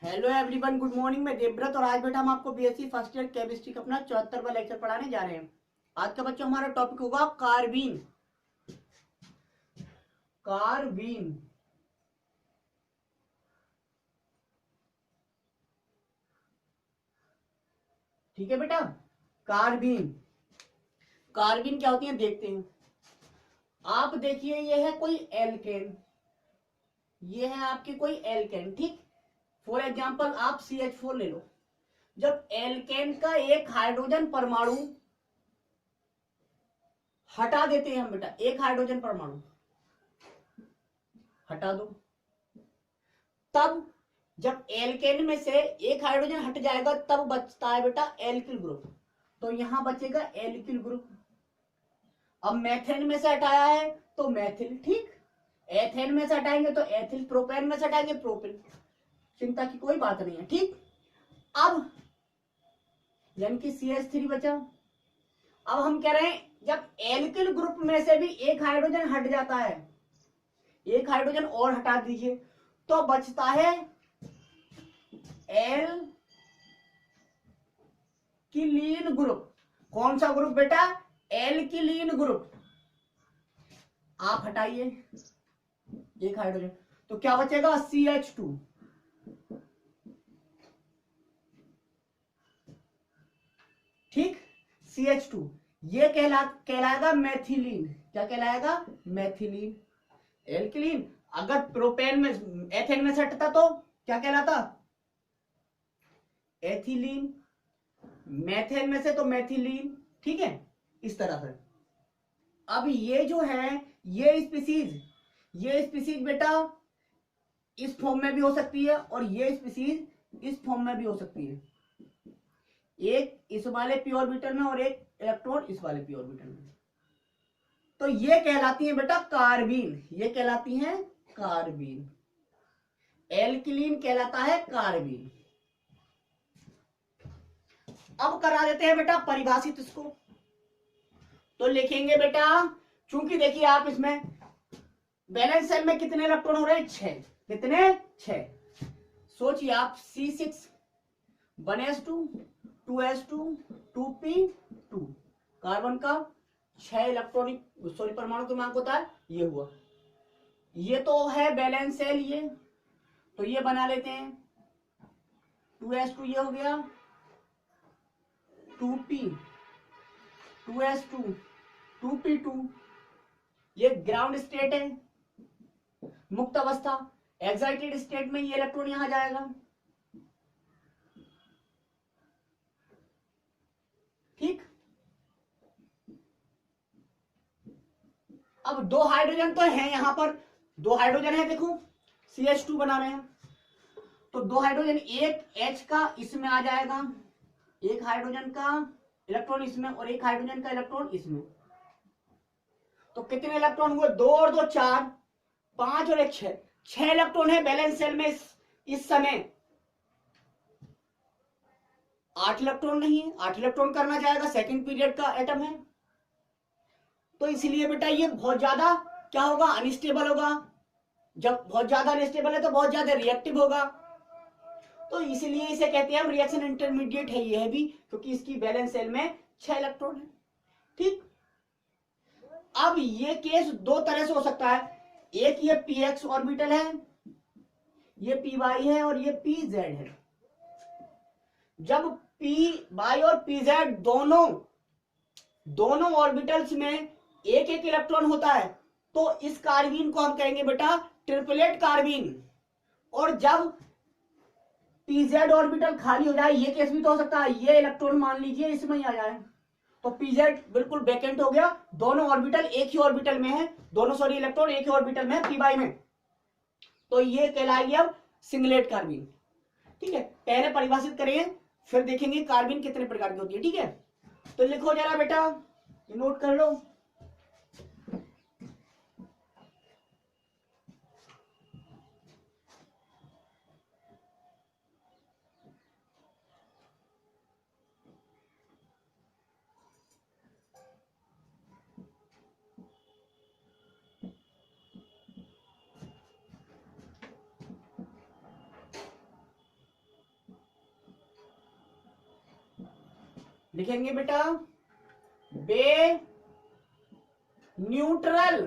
Hello everyone, good morning. मैं देवव्रत और आज बेटा हम आपको बीएससी फर्स्ट ईयर केमिस्ट्री का अपना 74वां लेक्चर पढ़ाने जा रहे हैं। आज का बच्चों हमारा टॉपिक होगा कार्बीन। कार्बीन ठीक है बेटा। कार्बीन कार्बीन क्या होती है देखते हैं। आप देखिए, ये है कोई एल्केन, ये है आपकी कोई एल्केन। ठीक, फॉर एग्जांपल आप CH4 ले लो। जब एल्केन का एक हाइड्रोजन परमाणु हटा देते हैं हम बेटा, एक हाइड्रोजन परमाणु हटा दो, तब जब एल्केन में से एक हाइड्रोजन हट जाएगा तब बचता है बेटा एल्किल ग्रुप। तो यहां बचेगा एल्किल ग्रुप। अब मैथेन में से हटाया है तो मैथिल। ठीक, एथेन में से हटाएंगे तो एथिल, प्रोपेन में से हटाएंगे प्रोपिन। चिंता की कोई बात नहीं है। ठीक, अब यानी कि CH3 बचा। अब हम कह रहे हैं जब एल्किल ग्रुप में से भी एक हाइड्रोजन हट जाता है, एक हाइड्रोजन और हटा दीजिए तो बचता है एल्किलीन ग्रुप। कौन सा ग्रुप बेटा? एल्किलीन ग्रुप। आप हटाइए एक हाइड्रोजन तो क्या बचेगा? CH2। ठीक, CH2 ये कहलाएगा मैथिलीन। क्या कहलाएगा? मैथिलीन। एल्किलीन। अगर प्रोपेन में, एथेन में से हटता तो क्या कहलाता? एथिलीन। मैथेन में से तो मैथिलीन। ठीक है, इस तरह से। अब ये जो है, ये स्पीसीज बेटा इस फॉर्म में भी हो सकती है और ये स्पीसीज इस फॉर्म में भी हो सकती है। एक इस वाले पी ऑर्बिटल में और एक इलेक्ट्रॉन इस वाले पी ऑर्बिटल में। तो ये कहलाती है बेटा कार्बीन। ये कहलाती हैं कार्बीन। एल्किलीन कहलाता है कार्बीन। अब करा देते हैं बेटा परिभाषित इसको। तो लिखेंगे बेटा, चूंकि देखिए आप इसमें बैलेंस सेल में कितने इलेक्ट्रॉन हो रहे हैं? 6। कितने? 6। सोचिए आप C6 1s2 2s2 2p2, carbon का 6 इलेक्ट्रॉनिक परमाणु क्रमांक होता है। ये हुआ, ये तो है बैलेंस सेल। ये तो ये बना लेते हैं 2s2, ये हो गया 2p 2s2 2p2। ये ग्राउंड स्टेट है, मुक्त अवस्था। एक्साइटेड स्टेट में ये इलेक्ट्रॉन यहां जाएगा। ठीक, अब दो हाइड्रोजन तो है यहां पर, दो हाइड्रोजन है। देखो CH2 बना रहे हैं तो दो हाइड्रोजन, एक H का इसमें आ जाएगा, एक हाइड्रोजन का इलेक्ट्रॉन इसमें और एक हाइड्रोजन का इलेक्ट्रॉन इसमें। तो कितने इलेक्ट्रॉन हुए? 2 और 2 4, 5 और 1 6। 6 इलेक्ट्रॉन है बैलेंस सेल में इस समय। 8 इलेक्ट्रॉन नहीं है, 8 इलेक्ट्रॉन करना चाहेगा, सेकंड पीरियड का एटम है। तो इसलिए बेटा ये बहुत ज्यादा क्या होगा? अनस्टेबल होगा। जब बहुत ज्यादा अनस्टेबल है तो बहुत ज्यादा रिएक्टिव होगा। तो इसलिए इसे कहते हैं हम रिएक्शन इंटरमीडिएट है ये भी, क्योंकि इसकी बैलेंस सेल में 6 इलेक्ट्रॉन है। ठीक, अब ये केस दो तरह से हो सकता है। एक ये px ऑर्बिटल है, ये py है और ये pz है। जब py और pz दोनों ऑर्बिटल्स में एक एक इलेक्ट्रॉन होता है तो इस कार्बीन को हम कहेंगे बेटा ट्रिपलेट कार्बीन। और जब pz ऑर्बिटल खाली हो जाए, ये केस भी तो हो सकता है, ये इलेक्ट्रॉन मान लीजिए इसमें ही आ जाए तो pz बिल्कुल वैकेंट हो गया। दोनों ऑर्बिटल एक ही ऑर्बिटल में है, दोनों सॉरी इलेक्ट्रॉन एक ही ऑर्बिटल में है py में। तो ये कहलाएगी अब सिंगलेट कार्बीन। ठीक है, पहले परिभाषित करेंगे फिर देखेंगे कार्बीन कितने प्रकार की होती है। ठीक है, तो लिखो जरा बेटा, नोट कर लो। लिखेंगे बेटा बे न्यूट्रल,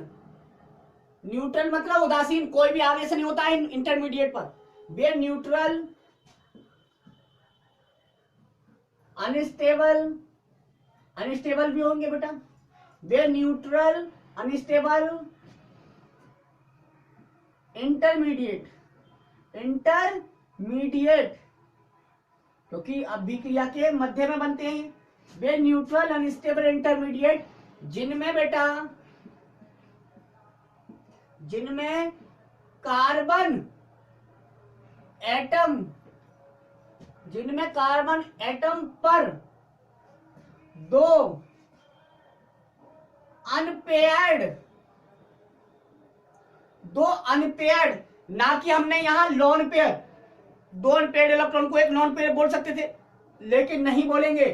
न्यूट्रल मतलब उदासीन, कोई भी आवेश नहीं होता है इंटरमीडिएट पर। बे न्यूट्रल अनस्टेबल, अनस्टेबल भी होंगे बेटा, बे न्यूट्रल अनस्टेबल इंटरमीडिएट, इंटरमीडिएट क्योंकि अभिक्रिया के मध्य में बनते हैं। वे न्यूट्रल अनस्टेबल इंटरमीडिएट जिनमें बेटा, जिनमें कार्बन एटम, जिनमें कार्बन एटम पर दो अनपेयर्ड, दो अनपेयर्ड, ना कि हमने यहां लॉन पेयर, दो अनपेयर्ड इलेक्ट्रॉन को एक नॉन पेयर बोल सकते थे, लेकिन नहीं बोलेंगे।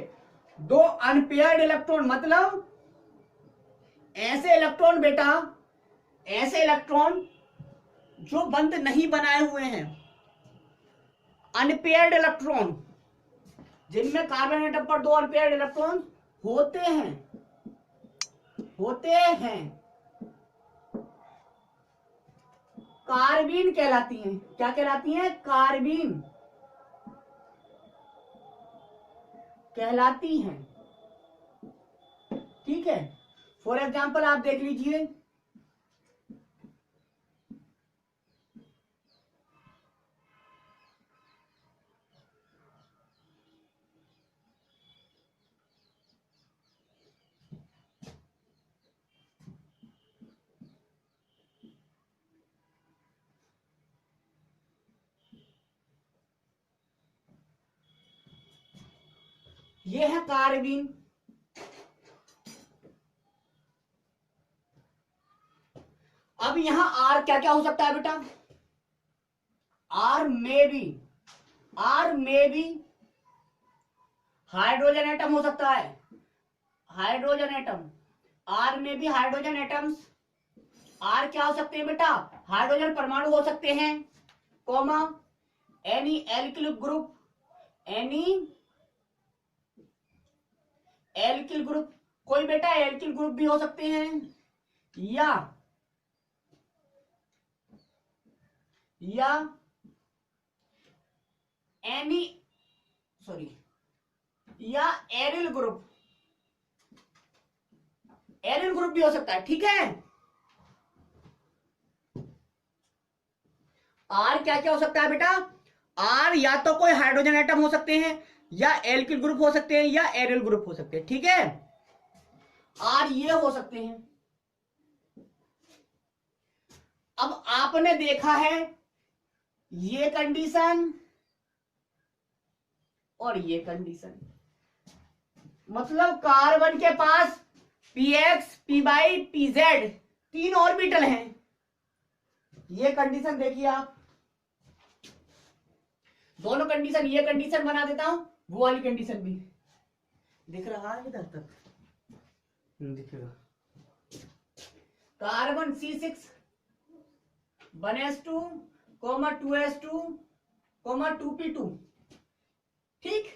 दो अनपेयर्ड इलेक्ट्रॉन मतलब ऐसे इलेक्ट्रॉन बेटा, ऐसे इलेक्ट्रॉन जो बंद नहीं बनाए हुए हैं, अनपेयर्ड इलेक्ट्रॉन जिनमें कार्बन एटम पर दो अनपेयर्ड इलेक्ट्रॉन होते हैं, होते हैं, कार्बीन कहलाती हैं। क्या कहलाती हैं? कार्बीन कहलाती हैं। ठीक है, फॉर एग्जाम्पल आप देख लीजिए, ये है कार्बीन, अब यहां आर क्या क्या हो सकता है बेटा? आर में भी, आर में भी हाइड्रोजन एटम हो सकता है, हाइड्रोजन एटम, आर में भी हाइड्रोजन एटम्स, आर क्या हो सकते हैं बेटा? हाइड्रोजन परमाणु हो सकते हैं, comma any alkyl group, any alkyl group, कोई बेटा एल्किल ग्रुप भी हो सकते हैं, या एनी, सॉरी, या एरिल ग्रुप, एरिल ग्रुप भी हो सकता है। ठीक है, आर क्या क्या हो सकता है बेटा? आर या तो कोई हाइड्रोजन एटम हो सकते हैं, या एल्किल ग्रुप हो सकते हैं, या एरिल ग्रुप हो सकते हैं। ठीक है, आर ये हो सकते हैं। अब आपने देखा है ये कंडीशन और ये कंडीशन, मतलब कार्बन के पास px, py, pz तीन ऑर्बिटल हैं। ये कंडीशन देखिए आप, दोनों कंडीशन, ये कंडीशन बना देता हूं, वो वाली कंडीशन भी दिख रहा है इधर तक, दिखेगा। Carbon C6 1s2, 2s2, 2p2। ठीक,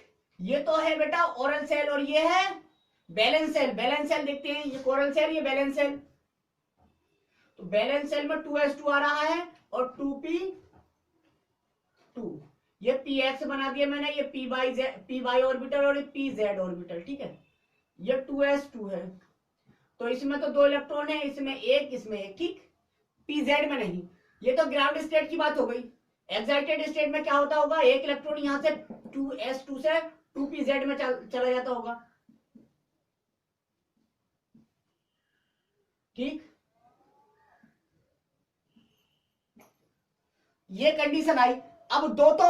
ये तो है बेटा ओरल सेल, और ये है बैलेंस सेल। बैलेंस सेल देखते हैं, ये कोरल सेल, ये बैलेंस सेल। तो बैलेंस सेल में 2s2 आ रहा है और 2p2, ये px बना दिया मैंने, ये py ऑर्बिटल और ये pz ऑर्बिटल। ठीक है, ये 2s2 है, तो इसमें तो दो इलेक्ट्रॉन है, इसमें एक, इसमें एक। ठीक, pz में नहीं। ये तो ग्राउंड स्टेट की बात हो गई। एक्साइटेड स्टेट में क्या होता होगा? एक इलेक्ट्रॉन यहां से 2s2 से 2pz में चला जाता होगा। ठीक, ये कंडीशन आई। अब दो तो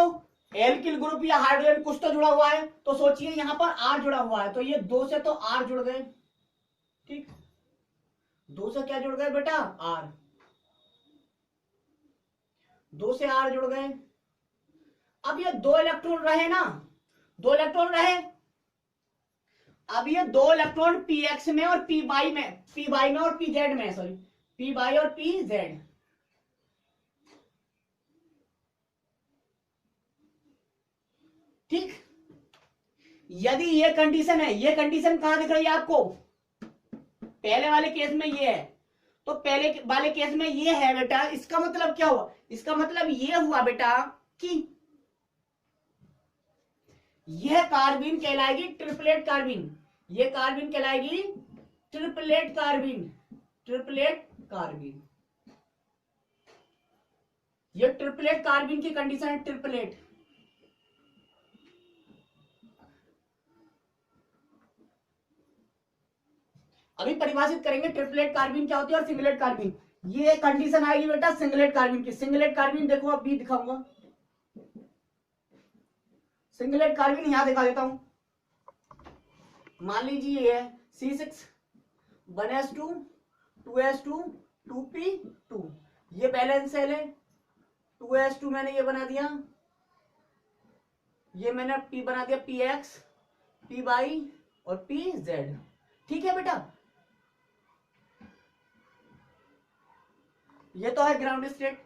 एल्किल ग्रुप या हाइड्रोजन कुछ तो जुड़ा हुआ है, तो सोचिए यहां पर आर जुड़ा हुआ है, तो ये दो से तो आर जुड़ गए। ठीक, दो से क्या जुड़ गए बेटा? आर, दो से आर जुड़ गए। अब ये दो इलेक्ट्रॉन रहे ना, दो इलेक्ट्रॉन रहे। अब ये दो इलेक्ट्रॉन px में और py में और pz में, सॉरी, py और pz। ठीक, यदि ये कंडीशन है, ये कंडीशन कहां दिख रही है आपको, पहले वाले केस में ये है, तो पहले वाले केस में ये है बेटा, इसका मतलब क्या हुआ, इसका मतलब ये हुआ बेटा कि यह कार्बिन कहलाएगी ट्रिपलेट कार्बिन, ये कार्बिन कहलाएगी ट्रिपलेट कार्बिन, ट्रिपलेट कार्बिन, ये ट्रिपलेट कार्बिन की कंडीशन है, ट्रिपलेट। अभी परिभाषित करेंगे ट्रिपलेट कार्बिन क्या होती है और सिंगलेट कार्बिन। ये कंडीशन आएगी बेटा सिंगलेट कार्बिन की। सिंगलेट कार्बिन देखो अभी दिखाऊंगा, सिंगलेट कार्बिन यहां दिखा देता हूं। मान लीजिए ये है C6 1s2 2s2 2p2, ये बैलेंस सेल है, 2s2 मैंने ये बना दिया, ये मैंने p बना दिया px py और pz। ठीक है बेटा, ये तो है ग्राउंड स्टेट।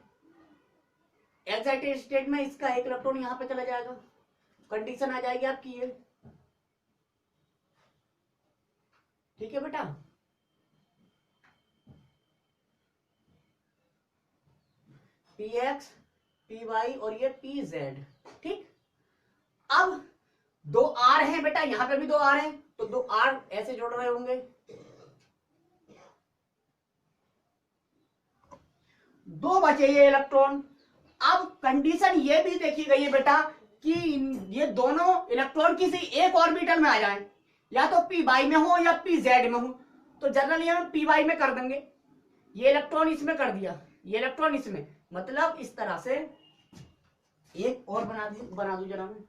एक्साइटेड स्टेट में इसका एक इलेक्ट्रॉन यहां पे चला जाएगा, कंडीशन आ जाएगी आपकी ये। ठीक है बेटा, px py और ये pz। ठीक, अब दो आर हैं बेटा, यहां पे भी दो आर हैं, तो दो आर ऐसे जोड़ रहे होंगे, दो बचे ये इलेक्ट्रॉन। अब कंडीशन ये भी देखी गई है बेटा कि ये दोनों इलेक्ट्रॉन किसी एक ऑर्बिटल में आ जाएं, या तो पी वाई में हो या पी जेड में हो, तो जनरली हम पी वाई में कर देंगे, ये इलेक्ट्रॉन इसमें कर दिया, ये इलेक्ट्रॉन इसमें, मतलब इस तरह से एक और बना दू जरा मैं,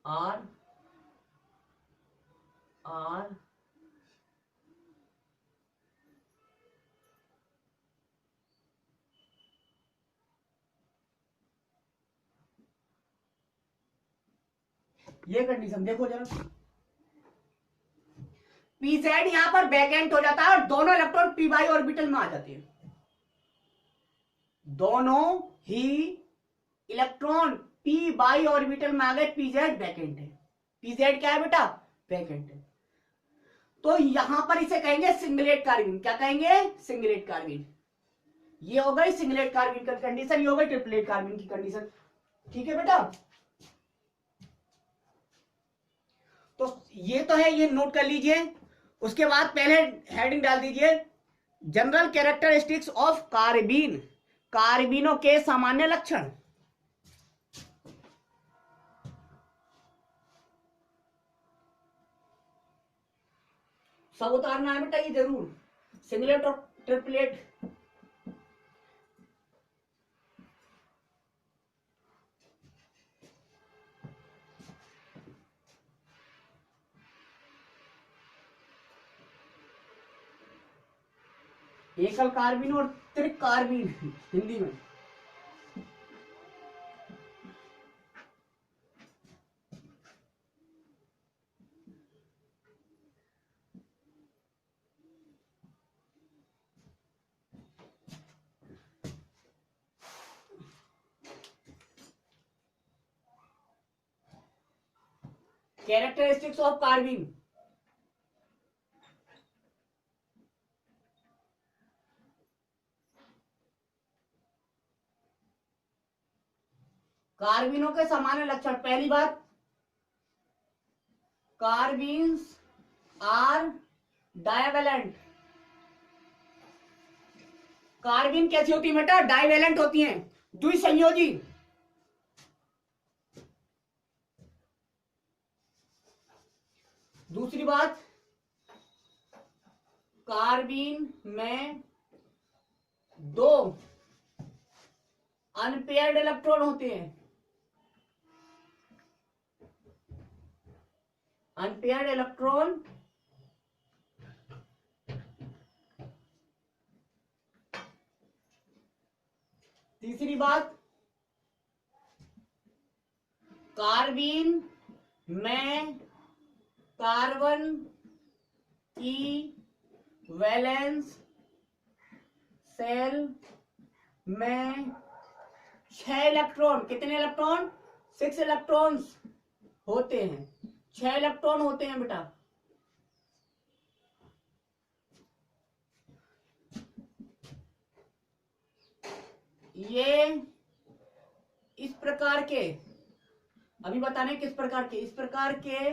आर आर ये कंडीशन देखो जरा, पीजेड यहां पर बैकेंट हो जाता है और दोनों इलेक्ट्रॉन पी वाई ऑर्बिटल में आ जाते हैं, दोनों ही इलेक्ट्रॉन पी वाई ऑर्बिटल में आ गए, पीजेड बैकेंट है, पीजेड क्या है बेटा, बैकेंट है। तो यहां पर इसे कहेंगे सिंगलेट कार्बिन, क्या कहेंगे, सिंगलेट कार्बिन। ये हो गई सिंगलेट कार्बिन की कंडीशन, ये हो गई ट्रिपलेट कार्बिन की कंडीशन। ठीक है बेटा, तो ये तो है, ये नोट कर लीजिए। उसके बाद पहले हेडिंग डाल दीजिए जनरल कैरेक्टरिस्टिक्स ऑफ कार्बिन, कार्बिनों के सामान्य लक्षण। सब उतारना है बेटा ये जरूर, सिंगलेट और ट्रिपलेट। एकल कार्बिन और त्रिक कार्बिन हिंदी में। कैरेक्टरिस्टिक्स ऑफ कार्बिन, कार्बिनों के सामान्य लक्षण। पहली बात, कार्बिन्स आर डाइवेलेंट। कार्बिन कैसी होती है बेटा, डाइवेलेंट होती हैं, द्विसंयोजी। दूसरी बात, कार्बिन में दो अनपेयर्ड इलेक्ट्रॉन होते हैं, अनपेयर्ड इलेक्ट्रॉन तीसरी बात, कार्बिन में कार्बन की वैलेंस सेल में 6 इलेक्ट्रॉन, कितने इलेक्ट्रॉन? 6 इलेक्ट्रॉन्स होते हैं, 6 इलेक्ट्रॉन होते हैं बेटा। ये इस प्रकार के, अभी बताने किस प्रकार के, इस प्रकार के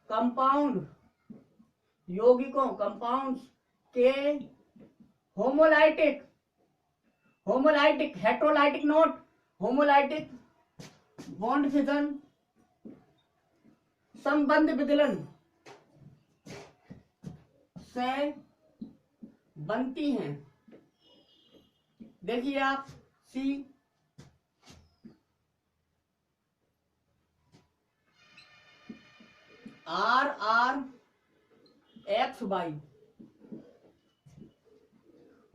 कंपाउंड यौगिकों, कंपाउंड्स के homolytic, homolytic, heterolytic note, homolytic bond fission, संबंध विदलन से बनती हैं। देखिए आप C, R R X Y,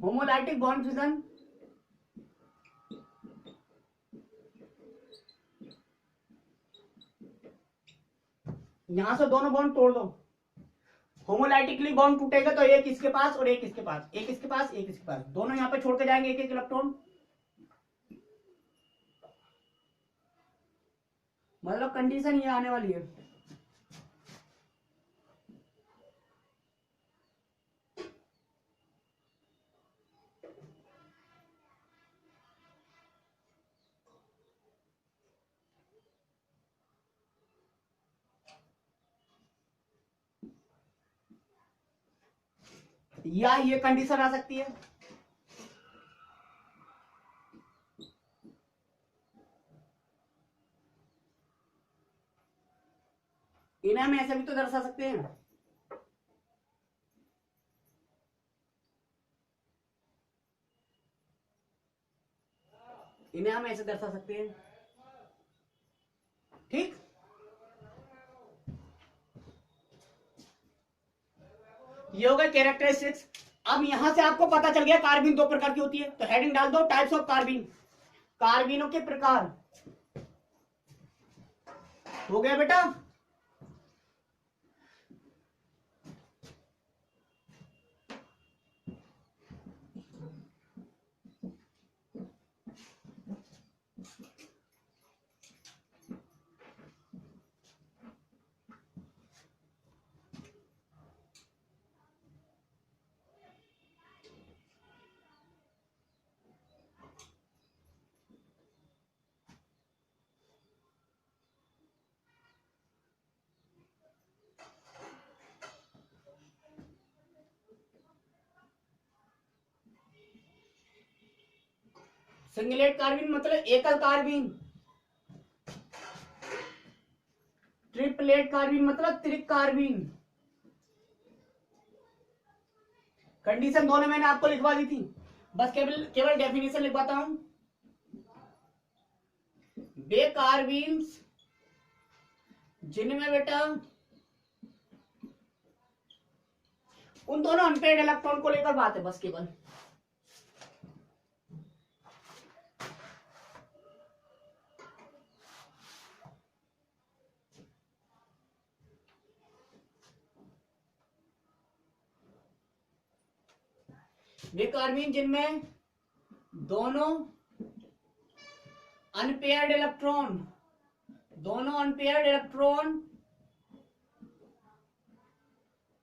homolytic bond fission, यहां से दोनों बॉन्ड तोड़ दो, होमोलाइटिकली बॉन्ड टूटेगा तो एक इसके पास और एक इसके पास, एक इसके पास एक इसके पास, दोनों यहां पे छोड़ के जाएंगे एक एक इलेक्ट्रॉन। मतलब कंडीशन ये आने वाली है। या ये कंडीशन आ सकती है, इन्हें हम ऐसे भी तो दर्शा सकते हैं, इन्हें हम ऐसे दर्शा सकते हैं, ठीक। ये हो गए कैरेक्टरिस्टिक्स। अब यहां से आपको पता चल गया कार्बिन दो प्रकार की होती है, तो हेडिंग डाल दो टाइप्स ऑफ कार्बिन, कार्बिनों के प्रकार। हो गया बेटा। सिंगलेट कार्बिन मतलब एकल कार्बिन, ट्रिपलेट कार्बिन मतलब त्रिक कार्बिन। कंडीशन दोनों मैंने आपको लिखवा दी थी, बस केवल केवल डेफिनेशन लिखवाता हूं। वे कार्बिन्स जिनमें बेटा उन दोनों अनपेयर्ड इलेक्ट्रॉन को लेकर बात है, बस केवल वे कार्बिन जिनमें दोनों अनपेयर्ड इलेक्ट्रॉन, दोनों अनपेयर्ड इलेक्ट्रॉन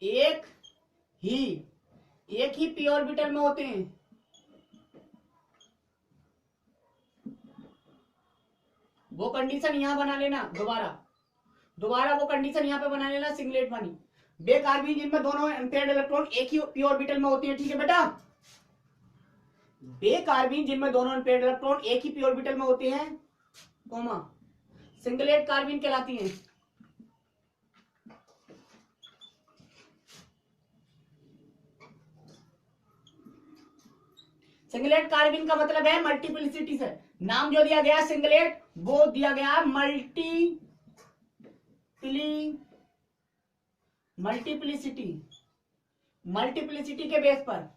एक ही पी ऑर्बिटल में होते हैं, वो कंडीशन यहां बना लेना, दोबारा वो कंडीशन यहां पे बना लेना सिंगलेट वाली। वे कार्बिन जिनमें दोनों अनपेयर्ड इलेक्ट्रॉन एक ही पी ऑर्बिटल में होते हैं, ठीक है बेटा। वे कार्बिन जिनमें दोनों अनपेयर्ड इलेक्ट्रॉन एक ही पी ऑर्बिटल में होते हैं, कोमा, सिंगलेट कार्बिन कहलाती हैं। सिंगलेट कार्बिन का मतलब है मल्टीप्लिसिटी से, नाम जो दिया गया सिंगलेट वो दिया गया मल्टीप्लिसिटी के बेस पर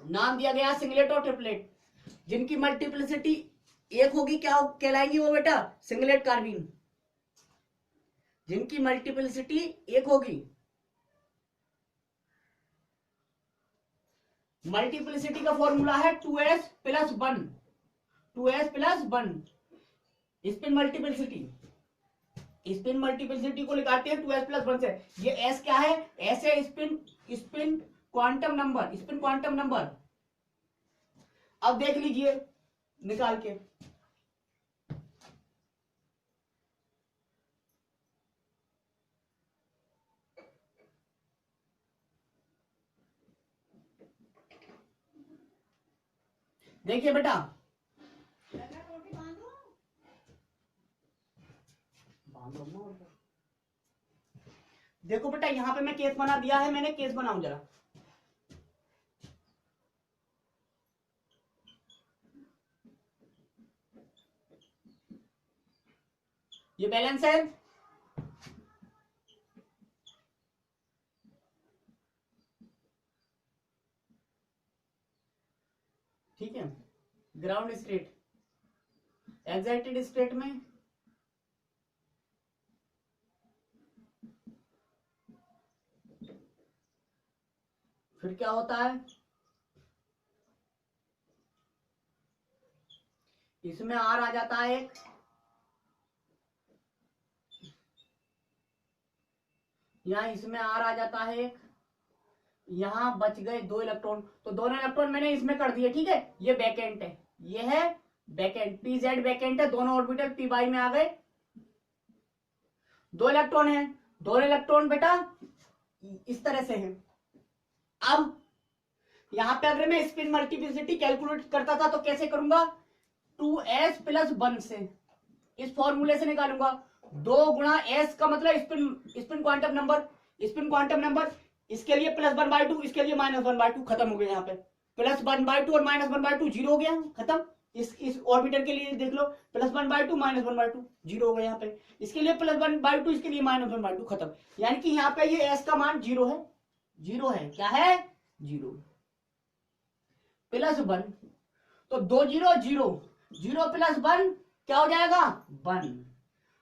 नाम दिया गया सिंगलेट और ट्रिपलेट। जिनकी मल्टीप्लिसिटी एक होगी क्या कहलाएंगी वो बेटा? सिंगलेट कार्बिन। जिनकी मल्टीप्लिसिटी एक होगी मल्टीप्लिसिटी का फॉर्मूला है 2s plus 1, 2s plus 1 spin multiplicity. Spin multiplicity को लिखाते हैं 2s प्लस 1 से। ये s क्या है? s है spin, spin quantum number, spin quantum number. अब देख लीजिए निकाल के, देखिए बेटा, देखो बेटा यहां पे मैं केस बना दिया है, मैंने केस बनाऊं जरा। ये बैलेंस है, ठीक है। ग्राउंड स्टेट, एक्साइटेड स्टेट में फिर क्या होता है, इसमें आर आ जाता है एक, यहां इसमें आर आ जाता है एक, यहां बच गए 2 इलेक्ट्रॉन, तो दोनों इलेक्ट्रॉन मैंने इसमें कर दिए, ठीक है। ये बैकेंट है, ये है बैकेंट, पी जेड बैकेंट है, दोनों ऑर्बिटल पी वाई में आ गए। 2 इलेक्ट्रॉन है, दोनों इलेक्ट्रॉन बेटा इस तरह से है। अब यहां पे अगर मैं स्पिन मल्टीप्लिसिटी कैलकुलेट करता था तो कैसे करूंगा, 2s प्लस 1 से, इस फॉर्मूले से निकालूंगा। 2 गुणा s का मतलब spin, spin quantum number, spin quantum number, इसके लिए +1/2, इसके लिए -1/2, खत्म हो गया। यहाँ पे +1/2 और -1/2 जीरो हो गया, खत्म। इस ऑर्बिटर के लिए देख लो, +1/2 -1/2 जीरो हो गया यहाँ पे, इसके लिए +1/2, इसके लिए -1/2, खत्म। यानी कि यहाँ पे ये s का मान जीरो है, जीरो है, क्या है, जीरो। +1, तो 2 0 0, 0 + 1 क्या हो जाएगा, 1।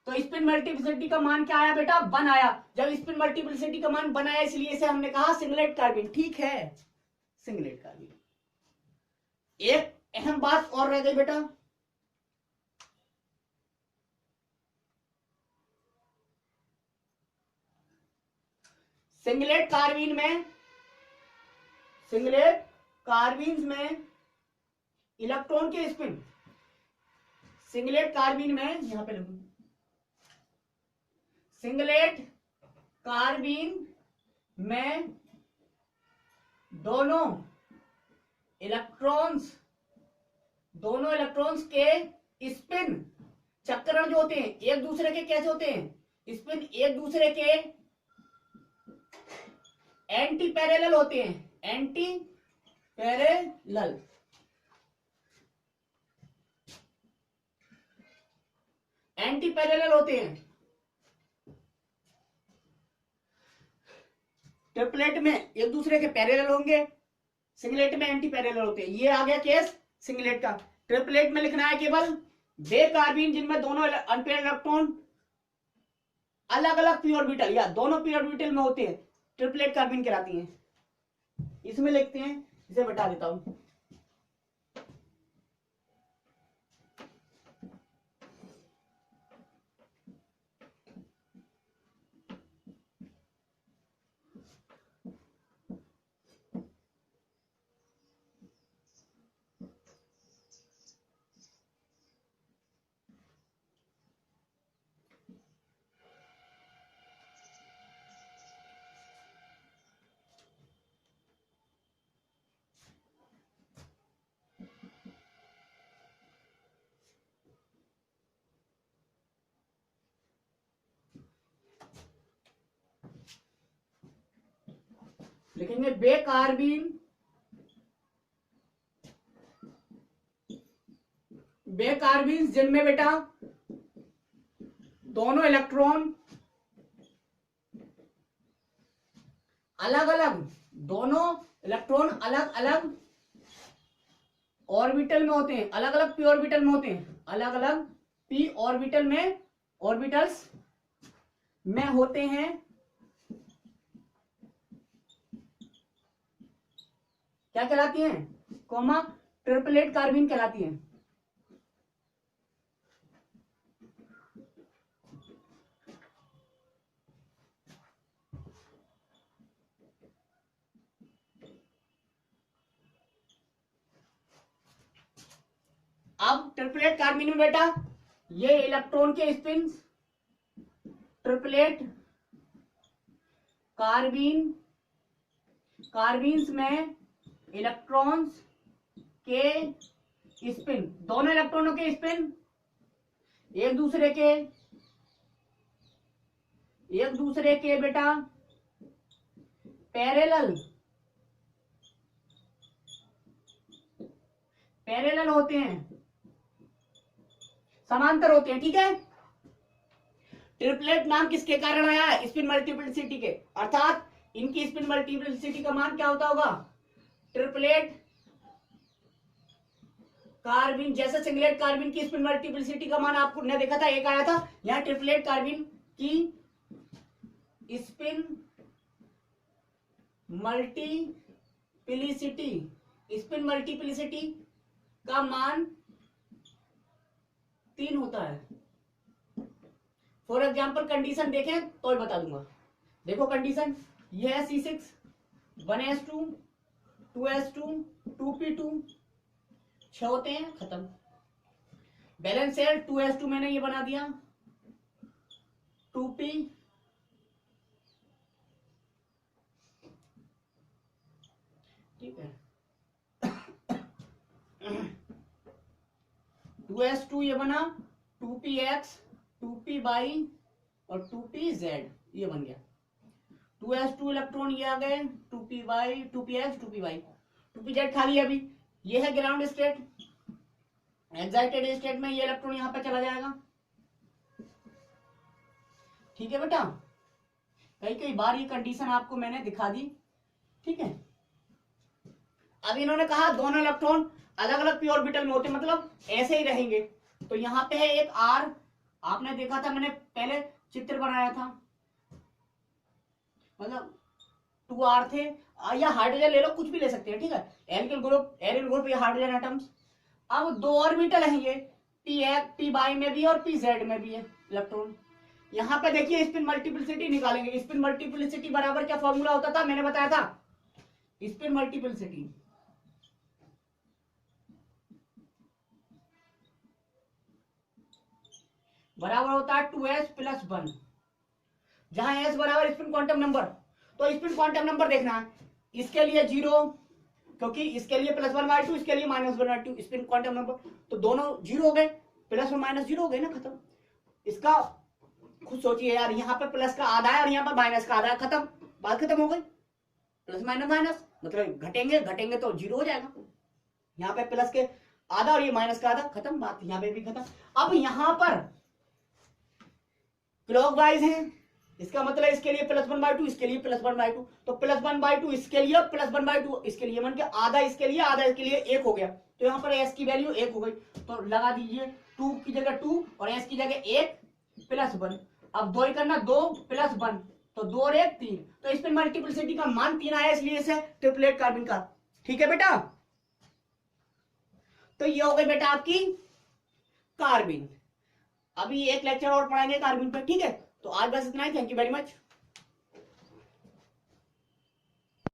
तो स्पिन मल्टीप्लिसिटी का मान क्या आया बेटा, 1 आया। जब स्पिन मल्टीप्लिसिटी का मान 1 आया, इसलिए इसे हमने कहा सिंगलेट कार्बिन, ठीक है, सिंगलेट कार्बिन। एक अहम बात और रह गई बेटा, सिंगलेट कार्बिन में, सिंगलेट कार्बिन में इलेक्ट्रॉन के स्पिन, सिंगलेट कार्बिन में, यहां पे लिखूं, सिंगलेट कार्बिन में दोनों इलेक्ट्रॉन्स के स्पिन चक्रण जो होते हैं एक दूसरे के कैसे होते हैं, स्पिन एक दूसरे के एंटी पैरेलल होते हैं, एंटी पैरेलल, एंटी पैरेलल होते हैं। ट्रिपलेट में एक दूसरे के पैरेलल होंगे, सिंगलेट में एंटी पैरेलल होते हैं। ये आ गया केस सिंगलेट का। ट्रिपलेट में लिखना है केवल वे कार्बिन जिनमें दोनों अनपेयर इलेक्ट्रॉन अलग अलग पी ऑर्बिटल या दोनों पी ऑर्बिटल में होते हैं, ट्रिपलेट कार्बिन कहलाती हैं। इसमें लिखते हैं, इसे बता देता हूं, लिखेंगे बे कार्बिन, बे कार्बिन जिनमें बेटा दोनों इलेक्ट्रॉन अलग अलग, दोनों इलेक्ट्रॉन अलग अलग ऑर्बिटल में होते हैं, अलग अलग पी ऑर्बिटल में होते हैं, अलग अलग पी ऑर्बिटल में, ऑर्बिटल्स में होते हैं। क्या कहलाती हैं, कोमा ट्रिपलेट कार्बिन कहलाती हैं। अब ट्रिपलेट कार्बिन में बेटा ये इलेक्ट्रॉन के स्पिन, ट्रिपलेट कार्बिन, कार्बिन्स में इलेक्ट्रॉन्स के स्पिन, दोनों इलेक्ट्रॉनों के स्पिन एक दूसरे के बेटा पैरेलल होते हैं, समांतर होते हैं, ठीक है। ट्रिपलेट नाम किसके कारण आया है, स्पिन मल्टीप्लिसिटी के, अर्थात इनकी स्पिन मल्टीप्लिसिटी का मान क्या होता होगा, ट्रिपलेट कार्बिन, जैसे सिंगलेट कार्बिन की स्पिन मल्टीप्लिसिटी का मान आपको ने देखा था, एक आया था, यहां ट्रिपलेट कार्बिन की स्पिन मल्टीप्लिसिटी का मान 3 होता है। फॉर एग्जाम्पल कंडीशन देखें तो बता दूंगा। देखो कंडीशन, ये है C6 1s2 2s2 2p2, 6 होते हैं, खत्म। बैलेंस सेल 2s2 मैंने ये बना दिया, 2p, ठीक है, 2s2 ये बना, 2px 2py और 2pz ये बन गया। 2s2 इलेक्ट्रॉन ये आ गए, 2py 2px 2py 2pz खाली है। अभी ये है ग्राउंड स्टेट, एक्साइटेड स्टेट में ये इलेक्ट्रॉन यहां पे चला जाएगा, ठीक है बेटा। कई बार ये कंडीशन आपको मैंने दिखा दी, ठीक है। अब इन्होंने कहा दोनों इलेक्ट्रॉन अलग अलग पी ऑर्बिटल में होते, मतलब ऐसे ही रहेंगे। तो यहाँ पे है एक R, आपने देखा था मैंने पहले चित्र बनाया था, मतलब 2R थे, या हाइड्रोजन ले लो, कुछ भी ले सकते हैं, ठीक है। एल्किल ग्रुप या हाइड्रोजन एटम्स। अब 2 ऑर्बिटल हैं ये, पी बाई में भी और पी जेड में भी है इलेक्ट्रॉन। यहाँ पे देखिए स्पिन मल्टीप्लिसिटी निकालेंगे। स्पिन मल्टीप्लिसिटी बराबर क्या फॉर्मूला होता था, मैंने बताया था। स्पिन मल्टीप्लिसिटी बराबर होता है 2s + 1, जहां s बराबर स्पिन क्वांटम नंबर। तो स्पिन क्वांटम नंबर देखना है, इसके लिए 0, क्योंकि इसके लिए +1/2, इसके लिए -1/2 स्पिन क्वांटम नंबर, तो दोनों 0 हो गए, प्लस और माइनस 0 हो गए ना, खत्म। इसका खुद सोचिए यार, यहाँ पे प्लस का आधा है और यहाँ पे माइनस का आधा है, खत्म, बात खत्म हो गई। प्लस माइनस माइनस मतलब घटेंगे तो 0 हो जाएगा। यहाँ पे प्लस के आधा और ये माइनस का आधा, खत्म बात, यहाँ पे भी खत्म। अब यहाँ पर क्लॉकवाइज है, इसका मतलब इसके लिए +1/2, इसके लिए +1/2, तो +1/2 इसके लिए, +1/2 इसके लिए, मन के आधा इसके लिए, आधा इसके लिए, 1 हो गया। तो यहाँ पर s की वैल्यू 1 हो गई, तो लगा दीजिए 2 की जगह 2 और s की जगह 1 + 1। अब 2 ही करना, 2 + 1, तो 2 और 1 3। तो इस पर मल्टीप्लिसिटी का मान 3 आया, इसलिए इसे ट्रिपलेट कार्बन का, ठीक है बेटा। तो ये हो गई बेटा आपकी कार्बिन। अभी एक लेक्चर और पढ़ाएंगे कार्बिन पे, ठीक है। तो आज बस इतना ही, थैंक यू वेरी मच।